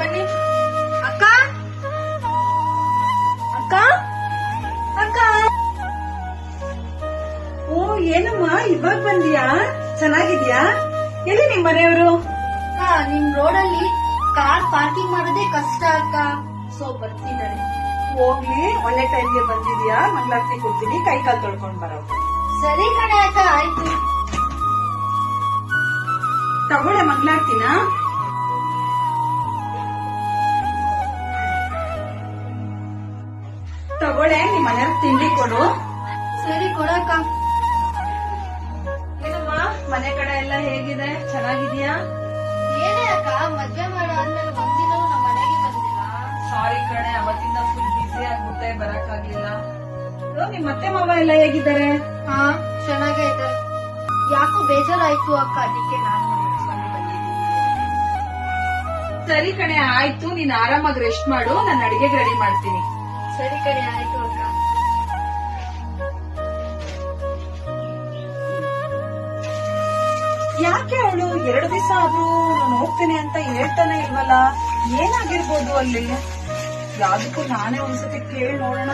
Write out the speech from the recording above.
ಬನ್ನಿ. ಅಕ್ಕ ಅಕ್ಕ ಅಕ್ಕ. ಓ ಏನಮ್ಮ ಇವಾಗ ಬಂದಿಯಾ? ಚೆನ್ನಾಗಿದ್ಯಾ? ಎಲ್ಲಿ ನಿಮ್ ಮನೆಯವರು? ನಿಮ್ ರೋಡಲ್ಲಿ ಕಾರ್ ಪಾರ್ಕಿಂಗ್ ಮಾಡೋದೇ ಕಷ್ಟ ಅಕ್ಕ. ಸೊ ಬರ್ತಿದ್ದಾರೆ. ಹೋಗ್ಲಿ, ಒಳ್ಳೆ ಟೈಮ್ಗೆ ಬಂದಿದ್ಯಾ. ಮಂಗಳಾರತಿ ಕೊಡ್ತೀನಿ, ಕೈ ಕಾಲು ತೊಳ್ಕೊಂಡ್ ಬರೋ. ಸರಿ ಕಣೆ ಅಕ್ಕ, ಆಯ್ತು. ತಗೊಳ್ಳೆ ಮಂಗಳಾರತಿನ. ತಗೊಳ್ಳೆ, ನಿಮ್ ಮನೆಯವ್ರಿಗೆ ತಿಂಡಿ ಕೊಡು. ಸರಿ ಕೊಡಕ್ಕ. ಏನಮ್ಮ ಮನೆ ಕಡೆ ಎಲ್ಲ ಹೇಗಿದೆ? ಚೆನ್ನಾಗಿದ್ಯಾ? ಏನೇ ಅಕ್ಕ, ಮದ್ವೆ ಮಾಡಾದ್ಮೇಲೆ ಒಂದಿನ ನಮ್ಮ ಮನೆಗೆ ಬಂದಿಲ್ಲ. ಸಾರಿ ಕಣೆ, ಅವತ್ತಿಂದ ಫುಲ್ ಬಿಸಿ ಆಗ್ಬಿಟ್ಟೆ, ಬರಕ್ಕಾಗ್ಲಿಲ್ಲ. ನಿಮ್ ಮತ್ತೆ ಮಾವ ಎಲ್ಲ ಹೇಗಿದ್ದಾರೆ? ಹಾ, ಚೆನ್ನಾಗೇ ಇದ್ದಾರೆ. ಯಾಕೋ ಬೇಜಾರಾಯ್ತು ಅಕ್ಕ, ಅದಕ್ಕೆ ನಾನು ಬಂದಿದ್ದೀನಿ. ಸರಿ ಕಣೆ, ಆಯ್ತು. ನೀನ್ ಆರಾಮಾಗಿ ರೆಸ್ಟ್ ಮಾಡು, ನಾನು ಅಡಿಗೆಗೆ ರೆಡಿ ಮಾಡ್ತೀನಿ. ಸರಿ ಕಣೆ, ಆಯ್ತು ಅಕ್ಕ. ಯಾಕೆ ಅವಳು 2 ದಿವಸ ಆದ್ರೂ ನಾನು ಹೋಗ್ತೇನೆ ಅಂತ ಹೇಳ್ತಾನೆ ಇಲ್ವಲ್ಲ? ಏನಾಗಿರ್ಬೋದು ಅಲ್ಲಿ? ಯಾವ್ದಕ್ಕೂ ನಾನೇ ಒಂದ್ಸತಿ ಕೇಳಿ ನೋಡೋಣ.